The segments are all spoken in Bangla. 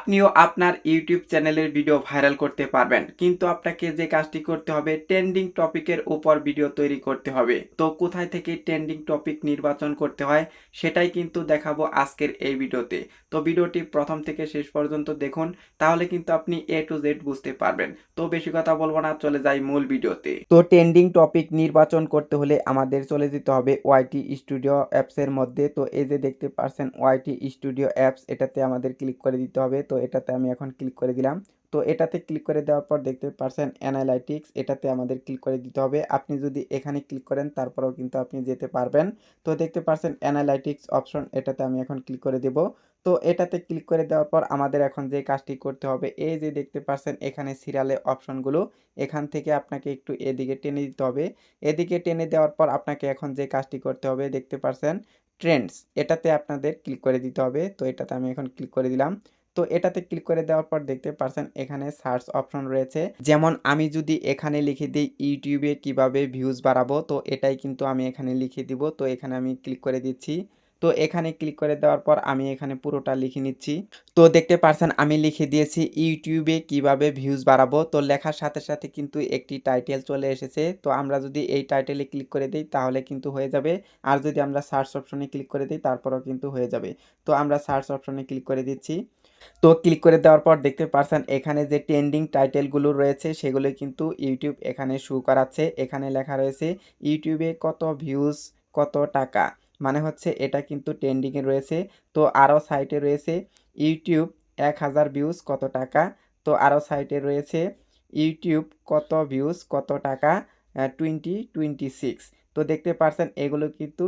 আপনিও আপনার ইউটিউব চ্যানেলের ভিডিও ভাইরাল করতে পারবেন, কিন্তু আপনাকে যে কাজটি করতে হবে ট্রেন্ডিং টপিকের উপর ভিডিও তৈরি করতে হবে। তো কোথায় থেকে ট্রেন্ডিং টপিক নির্বাচন করতে হয় সেটাই কিন্তু দেখাবো আজকের এই ভিডিওতে। তো ভিডিওটি প্রথম থেকে শেষ পর্যন্ত দেখুন, তাহলে কিন্তু আপনি এ টু জেড বুঝতে পারবেন। তো বেশি কথা বলবো না, চলে যাই মূল ভিডিওতে। তো ট্রেন্ডিং টপিক নির্বাচন করতে হলে আমাদের চলে যেতে হবে ওয়াইটি স্টুডিও অ্যাপসের মধ্যে। তো এই যে দেখতে পাচ্ছেন ওয়াইটি স্টুডিও অ্যাপস, এটাতে আমাদের ক্লিক করে দিতে হবে। তো এটাতে আমি এখন ক্লিক করে দিলাম। তো এটাতে ক্লিক করে দেওয়ার পর দেখতে পাচ্ছেন অ্যানালাইটিক্স, এটাতে আমাদের ক্লিক করে দিতে হবে। আপনি যদি এখানে ক্লিক করেন তারপরেও কিন্তু আপনি যেতে পারবেন। তো দেখতে পাচ্ছেন অ্যানালাইটিক্স অপশন, এটাতে আমি এখন ক্লিক করে দেব। তো এটাতে ক্লিক করে দেওয়ার পর আমাদের এখন যে কাজটি করতে হবে, এই যে দেখতে পাচ্ছেন এখানে সিরিয়ালে অপশনগুলো, এখান থেকে আপনাকে একটু এদিকে টেনে দিতে হবে। এদিকে টেনে দেওয়ার পর আপনাকে এখন যে কাজটি করতে হবে দেখতে পাচ্ছেন ট্রেন্ডস, এটাতে আপনাদের ক্লিক করে দিতে হবে। তো এটাতে আমি এখন ক্লিক করে দিলাম। তো এটাতে ক্লিক করে দেওয়ার পর দেখতে পাচ্ছেন এখানে সার্চ অপশন রয়েছে। যেমন আমি যদি এখানে লিখে দিই ইউটিউবে কিভাবে ভিউজ বাড়াবো, তো এটাই কিন্তু আমি এখানে লিখে দিব। তো এখানে আমি ক্লিক করে দিচ্ছি। তো এখানে ক্লিক করে দেওয়ার পর আমি এখানে পুরোটা লিখে নিচ্ছি। তো দেখতে পাচ্ছেন আমি লিখে দিয়েছি ইউটিউবে কিভাবে ভিউজ বাড়াবো। তো লেখার সাথে সাথে কিন্তু একটি টাইটেল চলে এসেছে। তো আমরা যদি এই টাইটেলে ক্লিক করে দিই তাহলে কিন্তু হয়ে যাবে। আর যদি আমরা সার্চ অপশনে ক্লিক করে দিই তারপরেও কিন্তু হয়ে যাবে। তো আমরা সার্চ অপশনে ক্লিক করে দিচ্ছি। তো ক্লিক করে দেওয়ার পর দেখতে পাচ্ছেন এখানে যে ট্রেন্ডিং টাইটেলগুলো রয়েছে সেগুলো কিন্তু ইউটিউব এখানে শো করাচ্ছে। এখানে লেখা রয়েছে ইউটিউবে কত ভিউজ, কত টাকা। মানে হচ্ছে এটা কিন্তু ট্রেন্ডিংয়ে রয়েছে। তো আরও সাইটে রয়েছে ইউটিউব 1000 ভিউজ কত টাকা। তো আরও সাইটে রয়েছে ইউটিউব কত ভিউজ কত টাকা 2026। তো দেখতে পাচ্ছেন এগুলো কিন্তু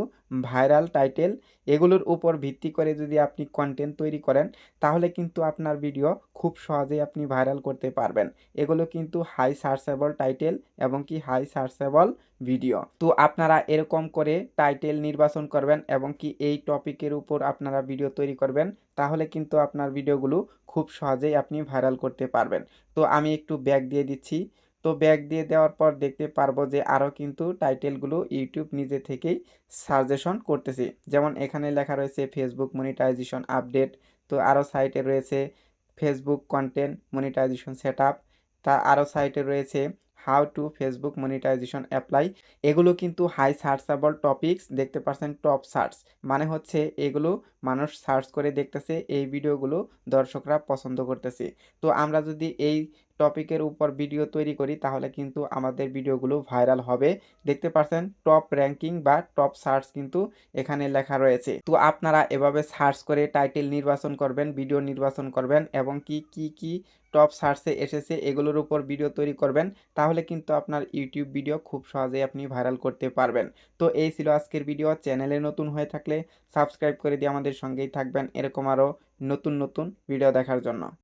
ভাইরাল টাইটেল। এগুলোর উপর ভিত্তি করে যদি আপনি কন্টেন্ট তৈরি করেন তাহলে কিন্তু আপনার ভিডিও খুব সহজেই আপনি ভাইরাল করতে পারবেন। এগুলো কিন্তু হাই সার্চেবল টাইটেল এবং কি হাই সার্চেবল ভিডিও। তো আপনারা এরকম করে টাইটেল নির্বাচন করবেন এবং কি এই টপিকের উপর আপনারা ভিডিও তৈরি করবেন, তাহলে কিন্তু আপনার ভিডিওগুলো খুব সহজেই আপনি ভাইরাল করতে পারবেন। তো আমি একটু ব্যাক দিয়ে দিচ্ছি। তো ব্যাক দিয়ে দেওয়ার পর দেখতে পারবো যে আরও কিন্তু টাইটেলগুলো ইউটিউব নিজে থেকেই সাজেশন করতেছে। যেমন এখানে লেখা রয়েছে ফেসবুক মনিটাইজেশন আপডেট। তো আরও সাইটে রয়েছে ফেসবুক কন্টেন্ট মনিটাইজেশন সেটআপ। তা আরও সাইটে রয়েছে how to Facebook monetization apply. এগুলো কিন্তু হাই সার্চেবল টপিকস, দেখতে পাচ্ছেন টপ সার্চ। মানে হচ্ছে এগুলো মানুষ সার্চ করে দেখতেছে, এই ভিডিওগুলো দর্শকরা পছন্দ করতেছে। তো আমরা যদি এই টপিকের উপর ভিডিও তৈরি করি তাহলে কিন্তু আমাদের ভিডিওগুলো ভাইরাল হবে। দেখতে পাচ্ছেন টপ র্যাঙ্কিং বা টপ সার্চ কিন্তু এখানে লেখা রয়েছে। তো আপনারা এভাবে সার্চ করে টাইটেল নির্বাচন করবেন, ভিডিও নির্বাচন করবেন এবং কি টপ সার্চে এসেছে এগুলোর উপর ভিডিও তৈরি করবেন, তাহলে কিন্তু আপনার ইউটিউব ভিডিও খুব সহজেই আপনি ভাইরাল করতে পারবেন। তো এই ছিল আজকের ভিডিও। চ্যানেলে নতুন হয়ে থাকলে সাবস্ক্রাইব করে দিয়ে আমাদের সঙ্গেই থাকবেন এরকম আরও নতুন নতুন ভিডিও দেখার জন্য।